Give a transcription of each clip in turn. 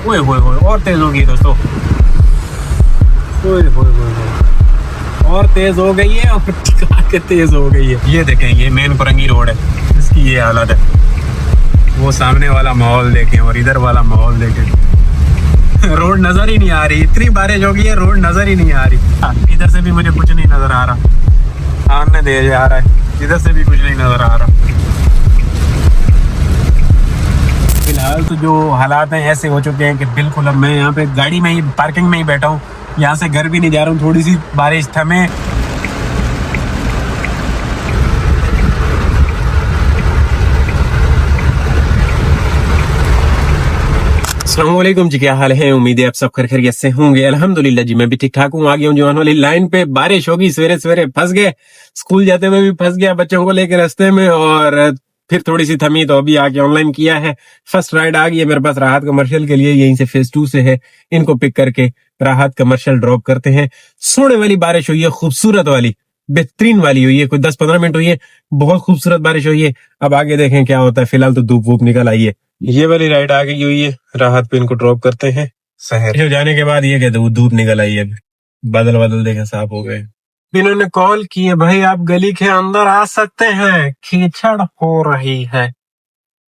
ओए होए होए, और तेज हो गई दोस्तों। ओए होए होए, और तेज हो गई है, और टिका के तेज हो गई है। ये देखें, ये मेन परंगी रोड है, इसकी ये हालत है। वो सामने वाला माहौल देखें और इधर वाला माहौल देखें। रोड नजर ही नहीं आ रही, इतनी बारिश हो गई है, रोड नजर ही नहीं आ रही। इधर से भी मुझे कुछ नहीं नजर आ रहा, सामने दे जा रहा है, इधर से भी कुछ नहीं नजर आ रहा। फिलहाल तो जो हालात हैं ऐसे हो चुके हैं कि बिल्कुल अब मैं यहाँ पे गाड़ी में ही, पार्किंग में ही बैठा हूँ, यहाँ से घर भी नहीं जा रहा हूँ। थोड़ी सी बारिश थमे। अस्सलाम वालेकुम जी, क्या हाल है? उम्मीद है आप सब खैरियत से होंगे। अल्हम्दुलिल्लाह जी, मैं भी ठीक ठाक हूँ। आ गया हूँ जवान वाली लाइन पे। बारिश होगी, सवेरे सवेरे फंस गए, स्कूल जाते हुए भी फंस गया बच्चों को लेकर रास्ते में, और फिर थोड़ी सी थमी तो अभी आके ऑनलाइन किया है। फर्स्ट राइड आ गई है मेरे पास राहत कमर्शियल के लिए, यहीं से फेज 2 से है। इनको पिक करके राहत कमर्शियल ड्रॉप करते हैं। सोने वाली बारिश हुई है, खूबसूरत वाली, बेहतरीन वाली हुई है, कोई 10-15 मिनट हुई है, बहुत खूबसूरत बारिश हुई है। अब आगे देखें क्या होता है। फिलहाल तो धूप वूप निकल आई है। ये वाली राइड आ गई हुई है, राहत पे इनको ड्रॉप करते हैं। शहर हो जाने के बाद ये कहते धूप निकल आई है, बादल बादल देखें साफ हो गए। इन्होंने कॉल की है, भाई आप गली के अंदर आ सकते हैं, कीचड़ हो रही है।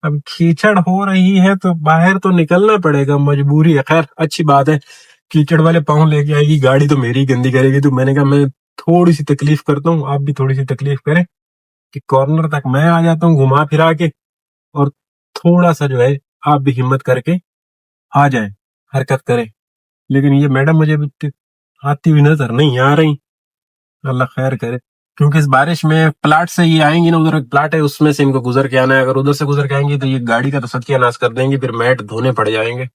अब कीचड़ हो रही है तो बाहर तो निकलना पड़ेगा, मजबूरी है। खैर अच्छी बात है, कीचड़ वाले पाँव लेके आएगी, गाड़ी तो मेरी गंदी करेगी। तो मैंने कहा मैं थोड़ी सी तकलीफ करता हूँ, आप भी थोड़ी सी तकलीफ करें कि कॉर्नर तक मैं आ जाता हूँ घुमा फिरा के, और थोड़ा सा जो है आप भी हिम्मत करके आ जाए, हरकत करें। लेकिन ये मैडम मुझे आती हुई नजर नहीं आ रही, अल्लाह खैर करे। क्योंकि इस बारिश में प्लाट से ये आएंगी ना, उधर एक प्लाट है उसमें से इनको गुजर के आना है। अगर उधर से गुजर के आएंगी तो ये गाड़ी का तो सत्यानाश कर देंगी, फिर मैट धोने पड़ जाएंगे,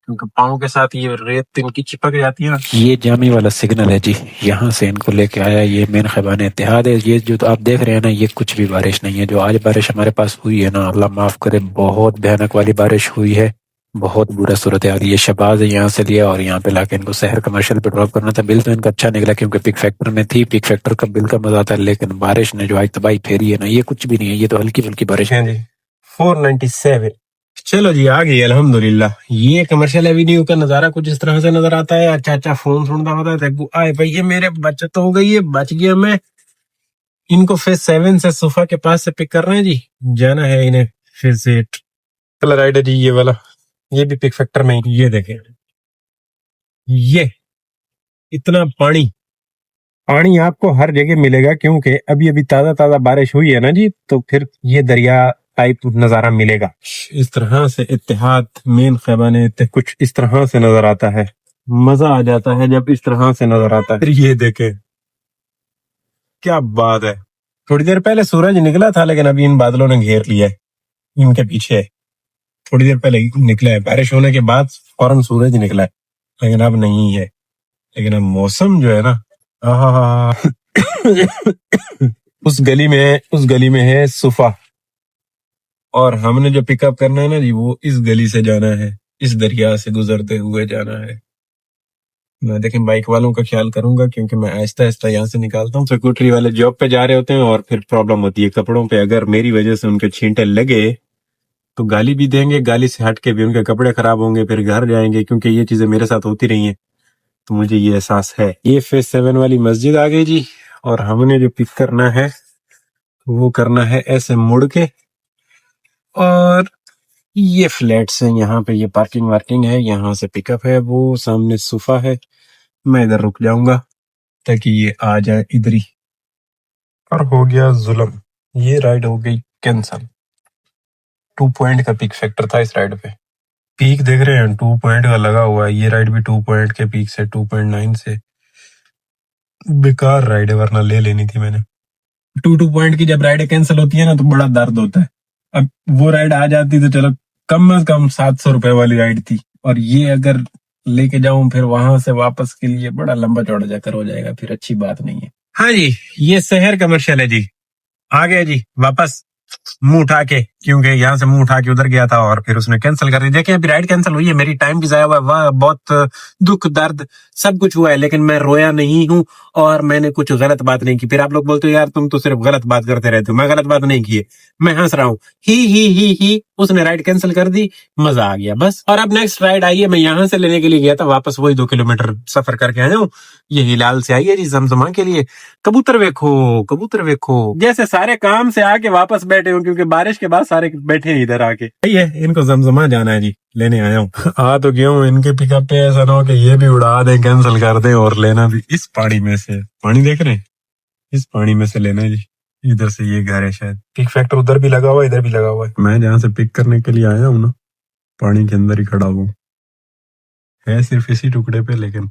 क्योंकि पाँव के साथ ये रेत इनकी चिपक जाती है ना। ये जामी वाला सिग्नल है जी, यहाँ से इनको लेके आया। ये मेन खैबान इत्तेहाद है। ये जो तो आप देख रहे हैं ना, ये कुछ भी बारिश नहीं है। जो आज बारिश हमारे पास हुई है ना, अल्लाह माफ करे, बहुत भयानक वाली बारिश हुई है, बहुत बुरा सूरत है। ये शबाज है, यहाँ से लिया और यहाँ पे लाके इनको शहर कमर्शियल पे ड्रॉप करना था। बिल तो इनका अच्छा निकला, क्योंकि पिक फैक्टर में थी। पिक फैक्टर का बिल का मजा आता है, लेकिन बारिश ने जो आज तबाही फेरी है ना, ये कुछ भी नहीं है, ये तो हल्की फुल्की बारिश है जी। 497। चलो जी, आ गई अल्हम्दुलिल्लाह। ये कमर्शियल एवेन्यू का नजारा कुछ इस तरह से नजर आता है। अच्छा अच्छा फोन सुनता होता है, आए भाई ये मेरे बचत हो गई है, बच गया मैं। इनको फेज 7 से सोफा के पास से पिक कर रहे हैं जी, जाना है इन्हें फेज 8। कलर राइड है जी ये वाला, ये भी पिक फैक्टर में। ये देखें, ये इतना पानी, पानी आपको हर जगह मिलेगा, क्योंकि अभी अभी ताजा ताजा बारिश हुई है ना जी, तो फिर ये दरिया टाइप नजारा मिलेगा। इस तरह से इत्तेहाद मेन खैबान कुछ इस तरह से नजर आता है। मजा आ जाता है जब इस तरह से नजर आता है। फिर ये देखें क्या बात है। थोड़ी देर पहले सूरज निकला था, लेकिन अभी इन बादलों ने घेर लिया है, इनके पीछे थोड़ी देर पहले निकला है। बारिश होने के बाद फौरन सूरज निकला है, लेकिन अब नहीं है। लेकिन अब मौसम जो है ना, उस गली में है सुफा, और हमने जो पिकअप करना है ना जी, वो इस गली से जाना है, इस दरिया से गुजरते हुए जाना है। मैं देखें बाइक वालों का ख्याल करूंगा, क्योंकि मैं आहिस्ता आहिस्ता यहाँ से निकालता हूँ। सिक्योरिटी वाले जॉब पे जा रहे होते हैं, और फिर प्रॉब्लम होती है कपड़ों पे। अगर मेरी वजह से उनके छींटे लगे तो गाली भी देंगे, गाली से हट के भी उनके कपड़े खराब होंगे, फिर घर जाएंगे, क्योंकि ये चीजें मेरे साथ होती रही हैं, तो मुझे ये एहसास है। ये फेज 7 वाली मस्जिद आ गई जी, और हमने जो पिक करना है वो करना है ऐसे मुड़ के, और ये फ्लैट्स हैं यहाँ पे, ये पार्किंग वार्किंग है, यहाँ से पिकअप है। वो सामने सोफा है, मैं इधर रुक जाऊंगा ताकि ये आ जाए इधर ही। और हो गया जुल्म, ये राइड हो गई कैंसल। 2 पॉइंट का पिक फैक्टर था इस राइड पे। पीक देख रहे हैं 2 पॉइंट का लगा हुआ है। ये राइड भी 2 पॉइंट के पीक से 2.9 से। बेकार राइड है, वरना ले लेनी थी मैंने। 2 पॉइंट की जब राइड कैंसिल होती है ना, तो बड़ा दर्द होता है। अब वो राइड आ जाती तो चलो, कम से कम 700 रुपए वाली राइड थी, और ये अगर लेके जाऊं फिर वहां से वापस के लिए बड़ा लंबा चौड़ा जाकर हो जाएगा, फिर अच्छी बात नहीं है। हाँ जी, ये शहर कमर्शियल है जी, आ गया जी वापस, मुंह उठा के। क्योंकि यहाँ से मुंह उठा के उधर गया था और फिर उसने कैंसिल कर दी। देखिए अभी राइड कैंसिल हुई है, मेरी टाइम भी जाया हुआ है, वाह बहुत दुख दर्द सब कुछ हुआ है, लेकिन मैं रोया नहीं हूँ और मैंने कुछ गलत बात नहीं की। फिर आप लोग बोलते हो यार तुम तो सिर्फ गलत बात करते रहते हो। मैं गलत बात नहीं की है, मैं हंस रहा हूँ। ही उसने राइड कैंसिल कर दी, मजा आ गया बस। और अब नेक्स्ट राइड आई है, मैं यहाँ से लेने के लिए गया था, वापस वही 2 किलोमीटर सफर करके आया हूँ। ये हिलाल से आई है जी जमजमा के लिए। कबूतर वेखो, कबूतर वेखो, जैसे सारे काम से आके वापस बैठे हो, क्योंकि बारिश के बाद सारे बैठे हैं इधर आके। सही है, इनको जमजमा जाना है जी, लेने आया हूँ। आ तो गया हूँ, इनके पिकअप पे ऐसा ना हो कि ये भी उड़ा दें, कैंसिल कर दें और लेना भी इस पानी में से। पानी देख रहे हैं, इस पानी में से लेना है जी। इधर से ये घर है, शायद पिक फैक्टर उधर भी लगा हुआ है, इधर भी लगा हुआ है। मैं जहाँ से पिक करने के लिए आया हूँ ना, पानी के अंदर ही खड़ा हूँ, है सिर्फ इसी टुकड़े पे, लेकिन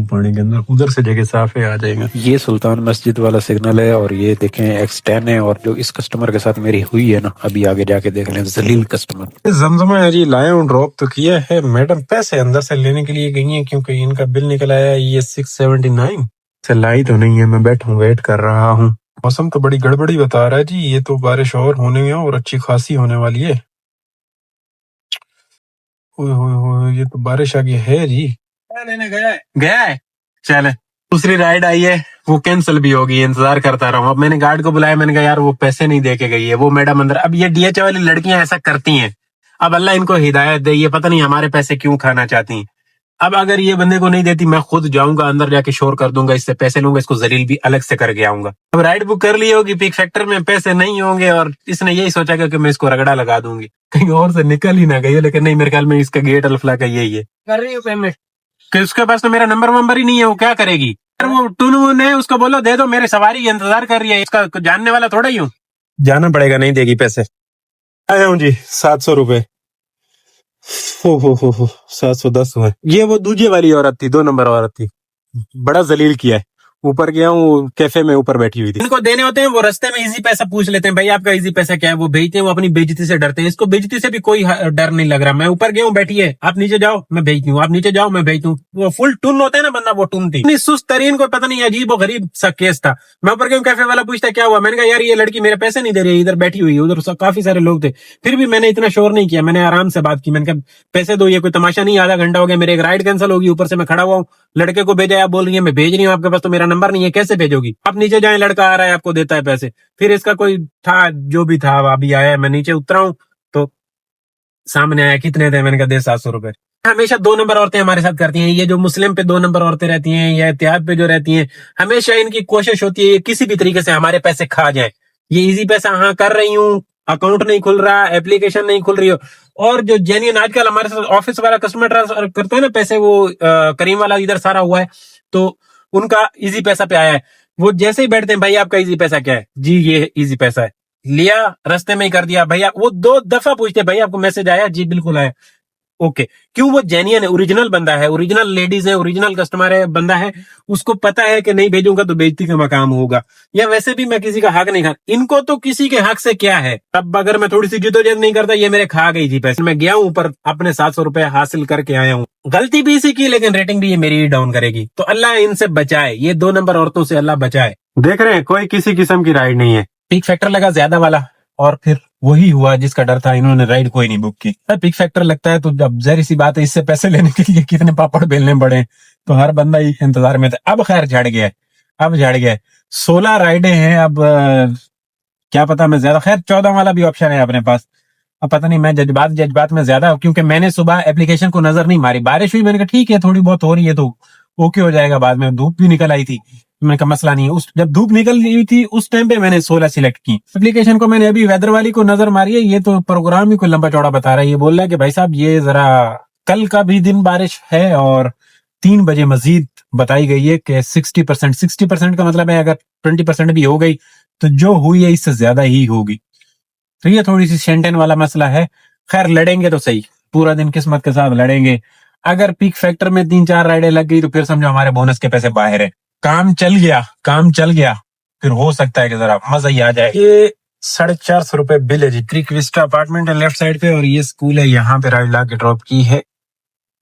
पानी के अंदर। उधर से जगह साफ है, आ जाएगा। ये सुल्तान मस्जिद वाला सिग्नल है और ये देखें X10 है। और जो इस कस्टमर के साथ मेरी हुई है ना, अभी आगे जाके देख लें, जलील कस्टमर। जमजमा है जी, लाया हूँ, ड्रॉप तो किया है। मैडम पैसे अंदर से लेने के लिए गई हैं, क्योंकि इनका बिल निकल आया ये 679 से। लाई तो नहीं है, मैं बैठा हूँ, वेट कर रहा हूँ। मौसम तो बड़ी गड़बड़ी बता रहा है जी, ये तो बारिश और होने है और अच्छी खासी होने वाली है। ओए होए होए, ये तो बारिश आगे है जी। क्या लेने गया है चले। दूसरी राइड आई है, वो कैंसिल भी होगी, इंतजार करता रहा हूँ। अब मैंने गार्ड को बुलाया, मैंने कहा यार वो पैसे नहीं दे के गई है वो मैडम अंदर। अब ये डीएचए वाली लड़कियां ऐसा करती हैं, अब अल्लाह इनको हिदायत दे, ये पता नहीं हमारे पैसे क्यों खाना चाहती हैं। अब अगर ये बंदे को नहीं देती, मैं खुद जाऊंगा अंदर, जाके शोर कर दूंगा, इससे पैसे लूंगा, इसको जलील भी अलग से करके आऊंगा। अब राइड बुक कर ली होगी, पिक फैक्टर में पैसे नहीं होंगे और इसने यही सोचा कि मैं इसको रगड़ा लगा दूंगी, कहीं और से निकल ही ना गई। लेकिन नहीं, मेरे ख्याल में इसका गेट अल्फला का यही है। कर रही हूँ पेमेंट, कि उसके पास तो मेरा नंबर ही नहीं है, वो क्या करेगी। वो टूनू ने उसको बोलो दे दो, मेरे सवारी इंतजार कर रही है, इसका जानने वाला थोड़ा ही हूँ। जाना पड़ेगा, नहीं देगी पैसे। आया हूँ जी, 700 रुपए। हो 710 हुए। ये वो दूजे वाली औरत थी, 2 नंबर औरत थी, बड़ा जलील किया है। ऊपर गया हूँ, कैफे में ऊपर बैठी हुई थी। इनको देने होते हैं, वो रास्ते में इजी पैसा पूछ लेते हैं, भाई आपका इजी पैसा क्या है, वो भेजते हैं। वो अपनी बेइज्जती से डरते हैं, इसको बेइज्जती से भी कोई डर नहीं लग रहा। मैं ऊपर गया हूँ, बैठिए, आप नीचे जाओ मैं भेजती हूँ, आप नीचे जाओ मैं भेजती हूँ। वो फुल टून होता है ना बंदा, वो टून थी। सुस्त तरीन, को पता नहीं अजीब और गरीब सा केस था। मैं ऊपर गया, कैफे वाला पूछता क्या हुआ, मैंने कहा यार ये लड़की मेरे पैसे नहीं दे रही है, इधर बैठी हुई है। उधर काफी सारे लोग थे, फिर भी मैंने इतना शोर नहीं किया, मैंने आराम से बात की। मैंने कहा पैसे दो, ये कोई तमाशा नहीं, आधा घंटा हो गया, मेरे एक राइड कैंसिल होगी, ऊपर से मैं खड़ा हुआ हूँ, लड़के को भेजा, आप बोल रही है मैं भेज रही हूँ, आपके पास तो मेरा नंबर नहीं है, कैसे भेजोगी आप। नीचे जाए, लड़का आ रहा है आपको देता है पैसे। फिर इसका कोई था, जो भी था अभी आया, मैं नीचे उतरा हूँ तो सामने आया, कितने थे, मैंने कहा दे 700 रुपए। हमेशा 2 नंबर औरतें हमारे साथ करती हैं, ये जो मुस्लिम पे 2 नंबर औरतें रहती हैं या एहतियात पे जो रहती हैं, हमेशा इनकी कोशिश होती है ये किसी भी तरीके से हमारे पैसे खा जाए। ये इजी पैसा हाँ कर रही हूँ, अकाउंट नहीं खुल रहा, एप्लीकेशन नहीं खुल रही हो। और जो जेन्युइन आजकल हमारे साथ ऑफिस वाला कस्टमर ट्रांसफर करते हैं ना पैसे, वो करीम वाला इधर सारा हुआ है, तो उनका इजी पैसा पे आया है। वो जैसे ही बैठते हैं, भाई आपका इजी पैसा क्या है जी, ये इजी पैसा है, लिया रास्ते में ही कर दिया भैया। वो 2 दफा पूछते भाई आपको मैसेज आया जी, बिल्कुल आया, ओके। क्यों, वो जेन्युइन है, ओरिजिनल बंदा है, ओरिजिनल लेडीज है, ओरिजिनल कस्टमर है, बंदा है, उसको पता है कि नहीं भेजूंगा तो बेइज्जती का मकाम होगा, या वैसे भी मैं किसी का हक नहीं खा। इनको तो किसी के हक से क्या है। अब अगर मैं थोड़ी सी जिदोजहद नहीं करता, ये मेरे खा गई थी पैसे। मैं गया हूं ऊपर, अपने 700 रुपए हासिल करके आया हूँ। गलती भी इसी की, लेकिन रेटिंग भी ये मेरी ही डाउन करेगी। तो अल्लाह इनसे बचाए, ये 2 नंबर औरतों से अल्लाह बचाए। देख रहे हैं, कोई किसी किस्म की राइड नहीं है। पिक फैक्टर लगा ज्यादा वाला, और फिर वही हुआ जिसका डर था, इन्होंने राइड कोई नहीं बुक की। पिक फैक्टर लगता है तो अब जाहिर सी बात है, इससे पैसे लेने के लिए कितने पापड़ बेलने पड़े, तो हर बंदा ही इंतजार में था। अब खैर झड़ गया है, अब झड़ गया है। 16 राइडें हैं अब, क्या पता मैं ज्यादा, खैर 14 वाला भी ऑप्शन है अपने पास। अब पता नहीं, मैं जज्बात में ज्यादा, क्योंकि मैंने सुबह एप्लीकेशन को नजर नहीं मारी, बारिश हुई, मैंने कहा ठीक है थोड़ी बहुत हो रही है तो ओके हो जाएगा। बाद में धूप भी निकल आई थी, मैंने कहा मसला नहीं है। उस जब धूप निकल रही थी उस टाइम पे मैंने 16 सिलेक्ट की। एप्लीकेशन को मैंने अभी वेदर वाली को नजर मारी है, ये तो प्रोग्राम ही कोई लंबा चौड़ा बता रहा है। ये बोल रहा है कि भाई साहब ये जरा कल का भी दिन बारिश है और 3 बजे मजीद बताई गई है कि 60% का मतलब है अगर 20% भी हो गई तो जो हुई है इससे ज्यादा ही होगी। तो ये थोड़ी सी शेंटन वाला मसला है। खैर लड़ेंगे तो सही, पूरा दिन किस्मत के साथ लड़ेंगे। अगर पीक फैक्टर में 3-4 राइडें लग गई तो फिर समझो हमारे बोनस के पैसे बाहर है। काम चल गया, फिर हो सकता है कि जरा मजा ही आ जाए। ये 450 रुपए बिल है जी। क्रिक विस्टा अपार्टमेंट है लेफ्ट साइड पे, और ये स्कूल है, यहाँ पे राइड ला के ड्रॉप की है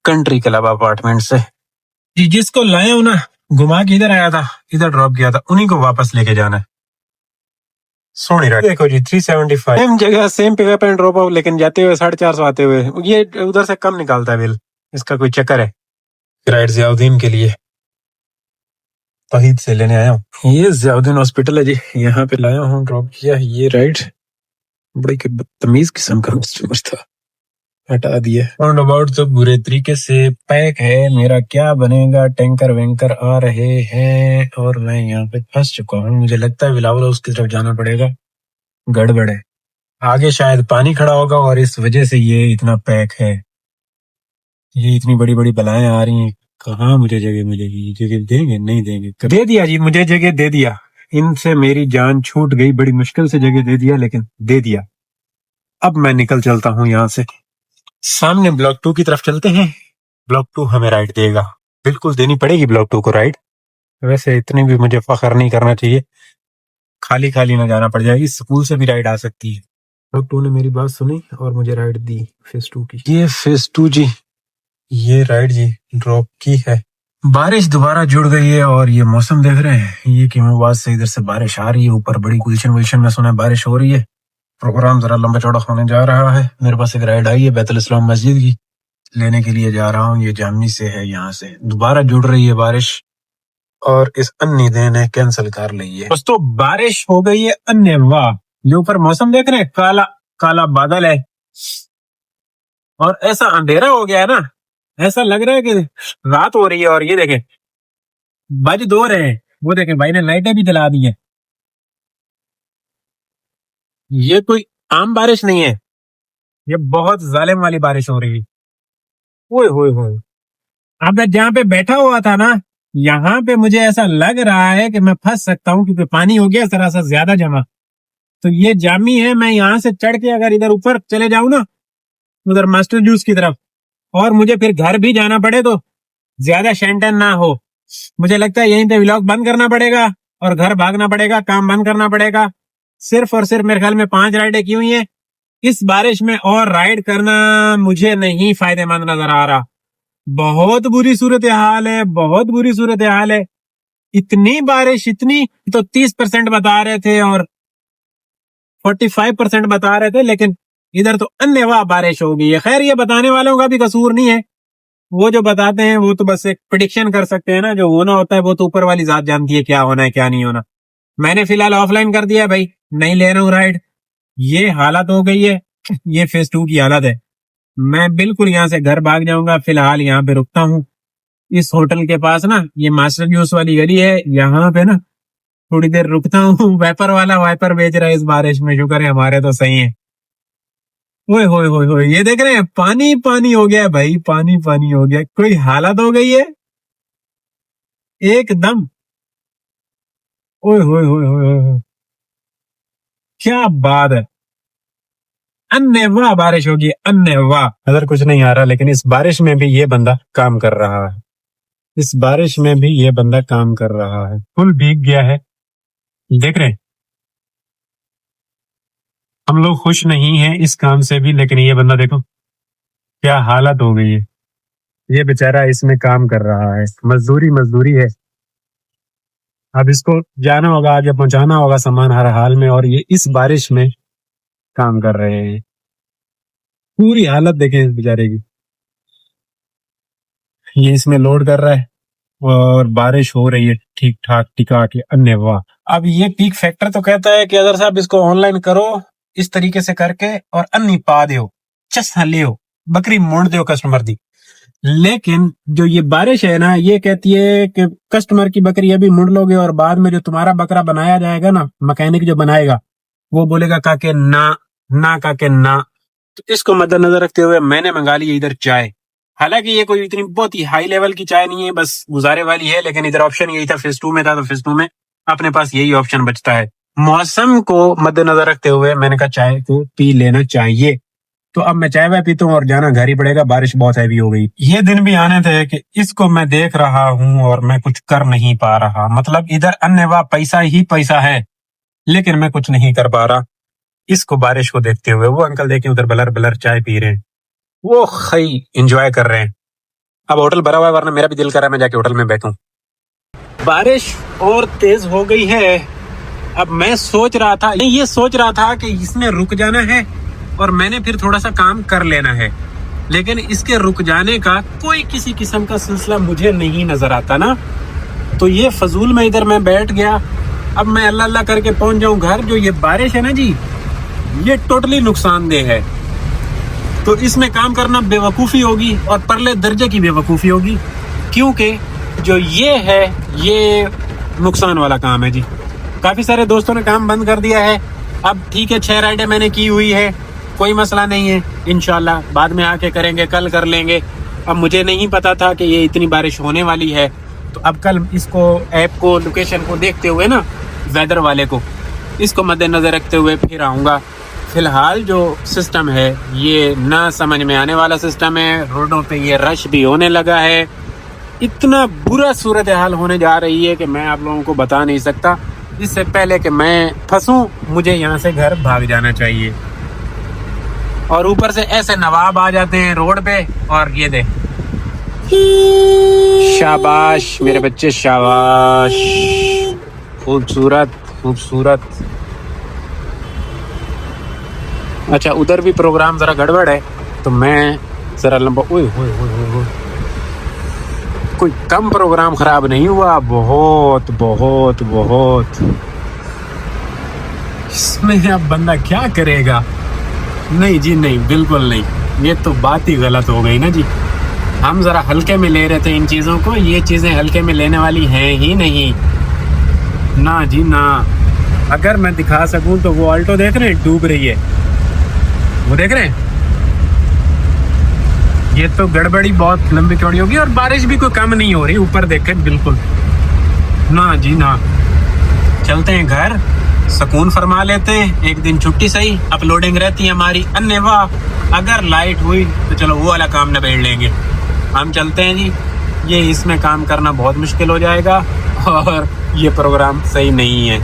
कंट्री क्लब अपार्टमेंट से जी। जिसको लाया हूं ना, घुमा के इधर आया था, इधर ड्रॉप किया था, उन्हीं को वापस लेके जाना है। सोनी राइड देखो जी 375 सेम जगह same pickup and drop out, लेकिन जाते हुए 450 आते हुए ये उधर से कम निकालता है बिल। इसका कोई चक्कर है। राइड जियाउद्दीन के लिए तौहीद से लेने आया हूँ। ये जियाउद्दीन हॉस्पिटल है जी, यहाँ पे लाया हूँ, ड्रॉप किया। ये राइड बड़ी बदतमीज किस्म का कस्टमर था, हटा दिया। राउंड अबाउट तो बुरे तरीके से पैक है। मेरा क्या बनेगा, टैंकर वैंकर आ रहे हैं और मैं यहाँ पे फंस चुका हूँ। मुझे लगता है बिलावल हाउस की तरफ जाना पड़ेगा, गड़बड़ है। आगे शायद पानी खड़ा होगा और इस वजह से ये इतना पैक है। ये इतनी बड़ी बड़ी बलाएं आ रही हैं, कहाँ मुझे जगह मिलेगी? जगह देंगे नहीं देंगे? दे दिया जी, मुझे जगह दे दिया। इनसे मेरी जान छूट गई, बड़ी मुश्किल से जगह दे दिया, लेकिन दे दिया। अब मैं निकल चलता हूँ यहाँ से। सामने ब्लॉक 2 की तरफ चलते हैं। ब्लॉक 2 हमें राइड देगा, बिल्कुल देनी पड़ेगी ब्लॉक 2 को राइड। वैसे इतनी भी मुझे फख्र नहीं करना चाहिए, खाली खाली ना जाना पड़ जाएगी। स्कूल से भी राइड आ सकती है। ब्लॉक 2 ने मेरी बात सुनी और मुझे राइड दी फेज 2 की। ये फेज 2 जी, ये राइड जी ड्रॉप की है। बारिश दोबारा जुड़ गई है और ये मौसम देख रहे हैं, ये कीमोबाद से इधर से बारिश आ रही है। ऊपर बड़ी गुलशन वुलशन में सुना है बारिश हो रही है। प्रोग्राम जरा लंबा चौड़ा होने जा रहा है। मेरे पास एक राइड आई है बैतुल इस्लाम मस्जिद की, लेने के लिए जा रहा हूँ। ये जामनी से है, यहाँ से दोबारा जुड़ रही है बारिश और इस अन्नी दे ने कैंसिल कर ली है। दोस्तों बारिश हो गई है अन्य। वाह, ये ऊपर मौसम देख रहे हैं, काला काला बादल है और ऐसा अंधेरा हो गया है ना, ऐसा लग रहा है कि रात हो रही है। और ये देखें बज 2 रहे हैं, वो देखें भाई ने लाइटें भी जला दी है। ये कोई आम बारिश नहीं है, ये बहुत जालिम वाली बारिश हो रही है। ओए होए होए, अब मैं जहाँ पे बैठा हुआ था ना, यहाँ पे मुझे ऐसा लग रहा है कि मैं फंस सकता हूँ, क्योंकि पानी हो गया जरा सा ज्यादा जमा। तो ये जामी है, मैं यहाँ से चढ़ के अगर इधर ऊपर चले जाऊं ना, उधर मास्टर जूस की तरफ, और मुझे फिर घर भी जाना पड़े तो ज्यादा शेंटन ना हो, मुझे लगता है यहीं पे व्लॉग बंद करना पड़ेगा और घर भागना पड़ेगा, काम बंद करना पड़ेगा। सिर्फ और सिर्फ मेरे ख्याल में 5 राइडें की हुई हैं इस बारिश में, और राइड करना मुझे नहीं फायदेमंद नजर आ रहा। बहुत बुरी सूरत हाल है, बहुत बुरी सूरत हाल है। इतनी बारिश, इतनी तो 30% बता रहे थे और 45% बता रहे थे, लेकिन इधर तो अन्यवाह बारिश हो गई है। खैर ये बताने वालों का भी कसूर नहीं है, वो जो बताते हैं वो तो बस एक प्रेडिक्शन कर सकते हैं ना, जो होना होता है वो तो ऊपर वाली जात जानती है क्या होना है क्या नहीं होना। मैंने फिलहाल ऑफलाइन कर दिया भाई, नहीं ले रहा हूँ राइड। ये हालत हो गई है, ये फेज 2 की हालत है। मैं बिल्कुल यहाँ से घर भाग जाऊंगा। फिलहाल यहाँ पे रुकता हूँ इस होटल के पास ना, ये मास्टर जूस वाली गली है, यहाँ पे ना थोड़ी देर रुकता हूँ। वाइपर वाला वाइपर बेच रहा है इस बारिश में, शुक्र है हमारे तो सही है। ओए होए होए होए, ये देख रहे हैं पानी पानी हो गया है भाई, पानी पानी हो गया, कोई हालत हो गई है एकदम। ओए होए होए होए होए, क्या बात है, अन्य बारिश होगी, अन्य अगर कुछ नहीं आ रहा, लेकिन इस बारिश में भी ये बंदा काम कर रहा है। इस बारिश में भी ये बंदा काम कर रहा है। फुल भीग गया है, देख रहे हैं। हम लोग खुश नहीं हैं इस काम से भी, लेकिन ये बंदा देखो क्या हालत हो गई है। ये बेचारा इसमें काम कर रहा है, मजदूरी मजदूरी है। अब इसको जाना होगा, आगे पहुंचाना होगा सामान हर हाल में, और ये इस बारिश में काम कर रहे हैं। पूरी हालत देखें इस बेचारे की। ये इसमें लोड कर रहा है और बारिश हो रही है ठीक ठाक टिका के, अन्य वाह। अब ये पीक फैक्टर तो कहता है कि अगर साहब इसको ऑनलाइन करो इस तरीके से करके और अन्नी पा दो, चस्सा ले बकरी मोड़ दो कस्टमर दी। लेकिन जो ये बारिश है ना, ये कहती है कि कस्टमर की बकरी अभी मुड़ लोगे और बाद में जो तुम्हारा बकरा बनाया जाएगा ना, मैकेनिक जो बनाएगा वो बोलेगा काके ना, ना काके ना। तो इसको मद्देनजर रखते हुए मैंने मंगा ली इधर चाय। हालांकि ये कोई इतनी बहुत ही हाई लेवल की चाय नहीं है, बस गुजारे वाली है, लेकिन इधर ऑप्शन यही था, फेज 2 में था, तो फेज 2 में अपने पास यही ऑप्शन बचता है। मौसम को मद्देनजर रखते हुए मैंने कहा चाय को पी लेना चाहिए। तो अब मैं चाय वाय पीता हूँ और जाना घर ही पड़ेगा, बारिश बहुत हैवी हो गई। ये दिन भी आने थे कि इसको मैं देख रहा हूँ और मैं कुछ कर नहीं पा रहा। मतलब इधर अन्य पैसा ही पैसा है, लेकिन मैं कुछ नहीं कर पा रहा इसको बारिश को देखते हुए। वो अंकल देखे उधर बलर बलर चाय पी रहे हैं, वो खई एंजॉय कर रहे हैं। अब होटल भरा हुआ है, वरना मेरा भी दिल कर रहा है मैं जाके होटल में बैठूं। बारिश और तेज हो गई है, अब मैं सोच रहा था, ये सोच रहा था कि इसने रुक जाना है और मैंने फिर थोड़ा सा काम कर लेना है, लेकिन इसके रुक जाने का कोई किसी किस्म का सिलसिला मुझे नहीं नजर आता ना। तो ये फजूल में इधर मैं बैठ गया। अब मैं अल्लाह अल्लाह करके पहुंच जाऊं घर। जो ये बारिश है ना जी, ये टोटली नुकसानदेह है। तो इसमें काम करना बेवकूफ़ी होगी और परले दर्जे की बेवकूफ़ी होगी, क्योंकि जो ये है ये नुकसान वाला काम है जी। काफ़ी सारे दोस्तों ने काम बंद कर दिया है। अब ठीक है, 6 राइडें मैंने की हुई है, कोई मसला नहीं है, इंशाल्लाह बाद में आके करेंगे, कल कर लेंगे। अब मुझे नहीं पता था कि ये इतनी बारिश होने वाली है, तो अब कल इसको ऐप को, लोकेशन को देखते हुए ना, वेदर वाले को, इसको मद्देनज़र रखते हुए फिर आऊँगा। फ़िलहाल जो सिस्टम है ये ना समझ में आने वाला सिस्टम है। रोडों पे ये रश भी होने लगा है। इतना बुरा सूरत हाल होने जा रही है कि मैं आप लोगों को बता नहीं सकता। इससे पहले कि मैं फंसूँ, मुझे यहाँ से घर भाग जाना चाहिए। और ऊपर से ऐसे नवाब आ जाते हैं रोड पे, और ये दे, शाबाश मेरे बच्चे, शाबाश, खूबसूरत खूबसूरत। अच्छा, उधर भी प्रोग्राम ज़रा गड़बड़ है, तो मैं ज़रा लंबा, ओए होए होए होए, कोई कम प्रोग्राम ख़राब नहीं हुआ, बहुत बहुत बहुत। इसमें अब बंदा क्या करेगा? नहीं जी नहीं, बिल्कुल नहीं, ये तो बात ही गलत हो गई ना जी। हम ज़रा हल्के में ले रहे थे इन चीज़ों को, ये चीज़ें हल्के में लेने वाली हैं ही नहीं, ना जी ना। अगर मैं दिखा सकूं तो वो ऑल्टो देख रहे हैं, डूब रही है, वो देख रहे हैं। ये तो गड़बड़ी बहुत लंबी चौड़ी होगी, और बारिश भी कोई कम नहीं हो रही, ऊपर देखें बिल्कुल, ना जी ना। चलते हैं घर, सुकून फरमा लेते हैं, एक दिन छुट्टी सही, अपलोडिंग रहती है हमारी अन्यवाह। अगर लाइट हुई तो चलो वो वाला काम निबेड़ लेंगे। हम चलते हैं जी, ये इसमें काम करना बहुत मुश्किल हो जाएगा, और ये प्रोग्राम सही नहीं है।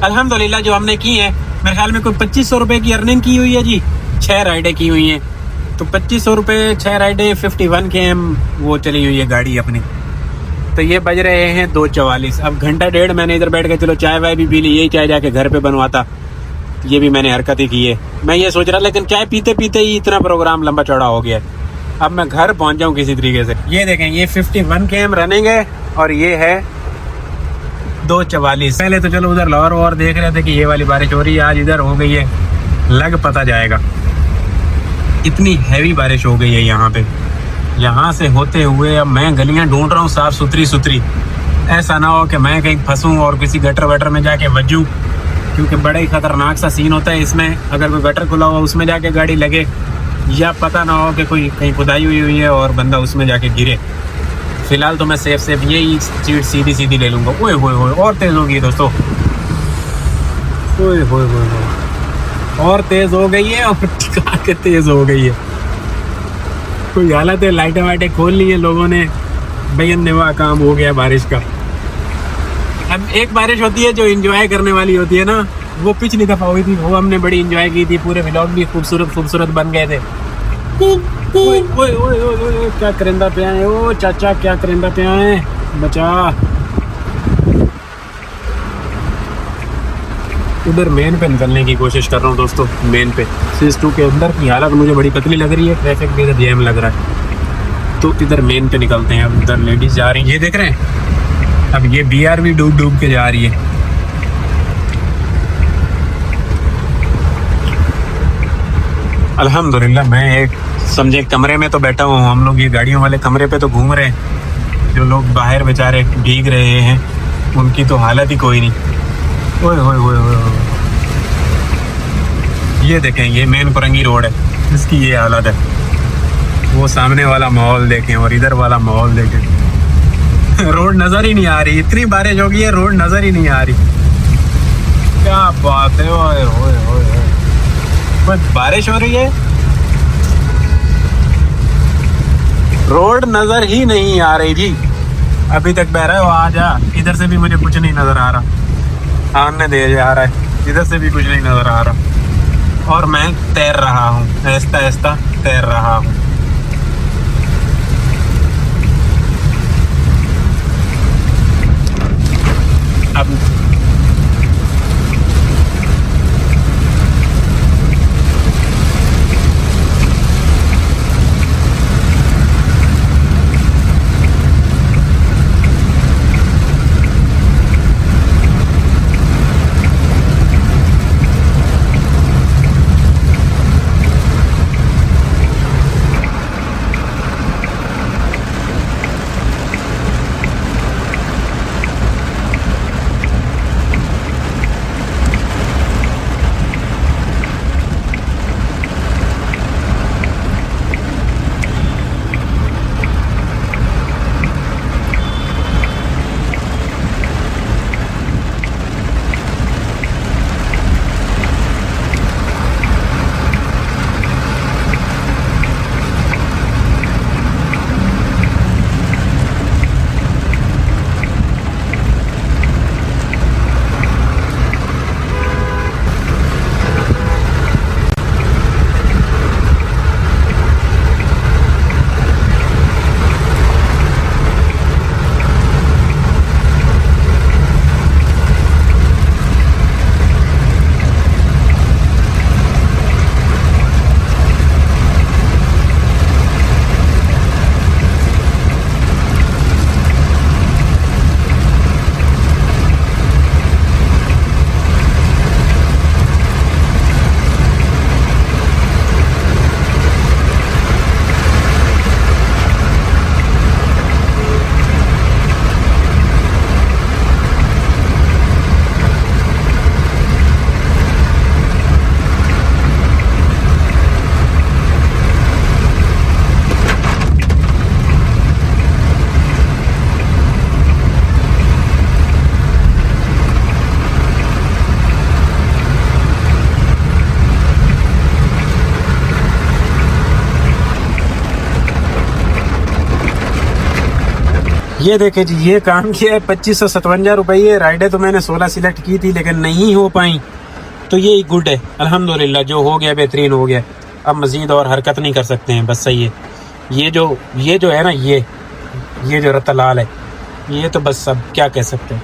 अल्हम्दुलिल्लाह जो हमने की है, मेरे ख्याल में कोई 2500 रुपये की अर्निंग की हुई है जी। 6 राइडें की हुई हैं, तो 2500 रुपये 6 राइडें, 51 km वो चली हुई है गाड़ी अपनी। तो ये बज रहे हैं 2:44। अब घंटा डेढ़ मैंने इधर बैठ के चलो चाय वाय भी पी ली, यही चाय जाके घर पे बनवाता, ये भी मैंने हरकत ही की है। मैं ये सोच रहा, लेकिन चाय पीते पीते ही इतना प्रोग्राम लंबा चौड़ा हो गया। अब मैं घर पहुंच जाऊं किसी तरीके से। ये देखें, ये 51 km रनिंग है, और ये है 2:44। पहले तो चलो उधर लाहौर और देख रहे थे कि ये वाली बारिश हो रही है, आज इधर हो गई है, लग पता जाएगा। इतनी हैवी बारिश हो गई है यहाँ पे। यहाँ से होते हुए अब मैं गलियाँ ढूंढ रहा हूँ साफ सुथरी, ऐसा ना हो कि मैं कहीं फंसूँ और किसी गटर वटर में जाके बजूँ, क्योंकि बड़ा ही खतरनाक सा सीन होता है इसमें। अगर कोई गटर खुला हुआ उसमें जाके गाड़ी लगे, या पता ना हो कि कोई कहीं खुदाई हुई है और बंदा उसमें जाके गिरे। फिलहाल तो मैं सेफ यही सीट सीधी ले लूँगा। ओए होए होए, और तेज़ हो गई दोस्तों, ओए होए होए, और तेज़ हो गई है, और टिका के तेज़ हो गई है। कोई हालत है, लाइटें वाइटें खोल ली है लोगों ने, बेअनवा काम हो गया बारिश का। अब एक बारिश होती है जो एंजॉय करने वाली होती है ना, वो पिछली दफ़ा हुई थी, वो हमने बड़ी एंजॉय की थी, पूरे व्लॉग भी खूबसूरत बन गए थे। ओए ओए ओए ओए, क्या करिंदा पे आए, ओ चाचा क्या करिंदा पे आए, बचा। उधर मेन पे निकलने की कोशिश कर रहा हूँ दोस्तों, मेन पे। CS2 के अंदर की हालत मुझे बड़ी पतली लग रही है, ट्रैफिक भी इधर जैम लग रहा है, तो इधर मेन पे निकलते हैं। अब उधर लेडीज जा रही है, ये देख रहे हैं। अब ये BR भी डूब के जा रही है। अल्हम्दुलिल्लाह मैं एक समझे कमरे में तो बैठा हूँ, हम लोग ये गाड़ियों वाले कमरे पे तो घूम रहे हैं। जो लोग बाहर बेचारे भीग रहे हैं, उनकी तो हालत ही कोई नहीं। ओए होए होए होए, ये देखें, ये मेन कुरंगी रोड है, इसकी ये हालत है। वो सामने वाला माहौल देखें और इधर वाला माहौल देखें। रोड नज़र ही नहीं आ रही, इतनी बारिश हो गई है, रोड नज़र ही नहीं आ रही। क्या बात है, ओए होए होए, बस बारिश हो रही है, रोड नज़र ही नहीं आ रही जी। अभी तक बह रहा है, वो आ जा, इधर से भी मुझे कुछ नहीं नज़र आ रहा, आने दे जा रहा है, इधर से भी कुछ नहीं नज़र आ रहा, और मैं तैर रहा हूँ, ऐसा ऐसा तैर रहा हूँ। अब ये देखे जी, ये काम किया है 2557 रुपये। राइडें तो मैंने 16 सिलेक्ट की थी लेकिन नहीं हो पाई, तो ये गुड है अल्हम्दुलिल्लाह। जो हो गया बेहतरीन हो गया, अब मज़ीद और हरकत नहीं कर सकते हैं, बस सही है। ये जो है ना, ये जो रत्ता लाल है, ये तो बस अब क्या कह सकते हैं।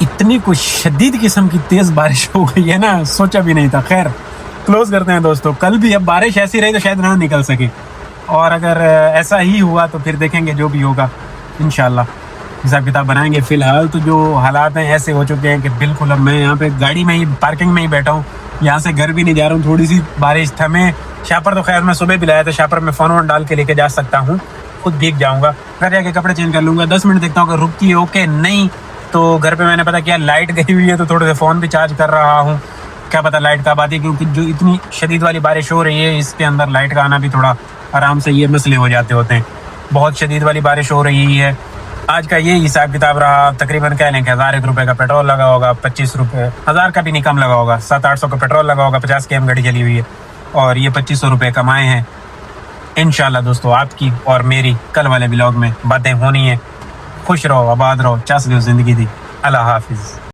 इतनी कुछ शदीद किस्म की तेज़ बारिश हो गई है ना, सोचा भी नहीं था। खैर क्लोज करते हैं दोस्तों। कल भी अब बारिश ऐसी रही तो शायद ना निकल सके, और अगर ऐसा ही हुआ तो फिर देखेंगे जो भी होगा इंशाल्लाह हिसाब किताब बनाएंगे। फिलहाल तो जो हालात हैं ऐसे हो चुके हैं कि बिल्कुल अब मैं यहाँ पे गाड़ी में ही, पार्किंग में ही बैठा हूँ, यहाँ से घर भी नहीं जा रहा हूँ। थोड़ी सी बारिश थमे, शापर तो खैर मैं सुबह भी लाया था, शापर में फ़ोन वोन डाल के लेके जा सकता हूँ, खुद भीग जाऊँगा। घर जाके कपड़े चेंज कर लूँगा, 10 मिनट देखता हूँ अगर रुकती है ओके, नहीं तो घर पे मैंने पता किया लाइट गई हुई है, तो थोड़े से फ़ोन भी चार्ज कर रहा हूँ, क्या पता लाइट कब आती है, क्योंकि जो इतनी शदीद वाली बारिश हो रही है इसके अंदर लाइट का आना भी थोड़ा आराम से ये मसले हो जाते होते हैं। बहुत शदीद वाली बारिश हो रही है। आज का ये हिसाब किताब रहा, तकरीबन कह लें कि 1000 रुपये का पेट्रोल लगा होगा, 25 रुपये, 1000 का भी नहीं कम लगा होगा, 700-800 का पेट्रोल लगा होगा, 50 km गाड़ी चली हुई है, और ये 2500 रुपये कमाए हैं। इंशाल्लाह दोस्तों आपकी और मेरी कल वाले व्लॉग में बातें होनी है। खुश रहो, आबाद रहो, चस लो जिंदगी दी। अल्लाह हाफिज़।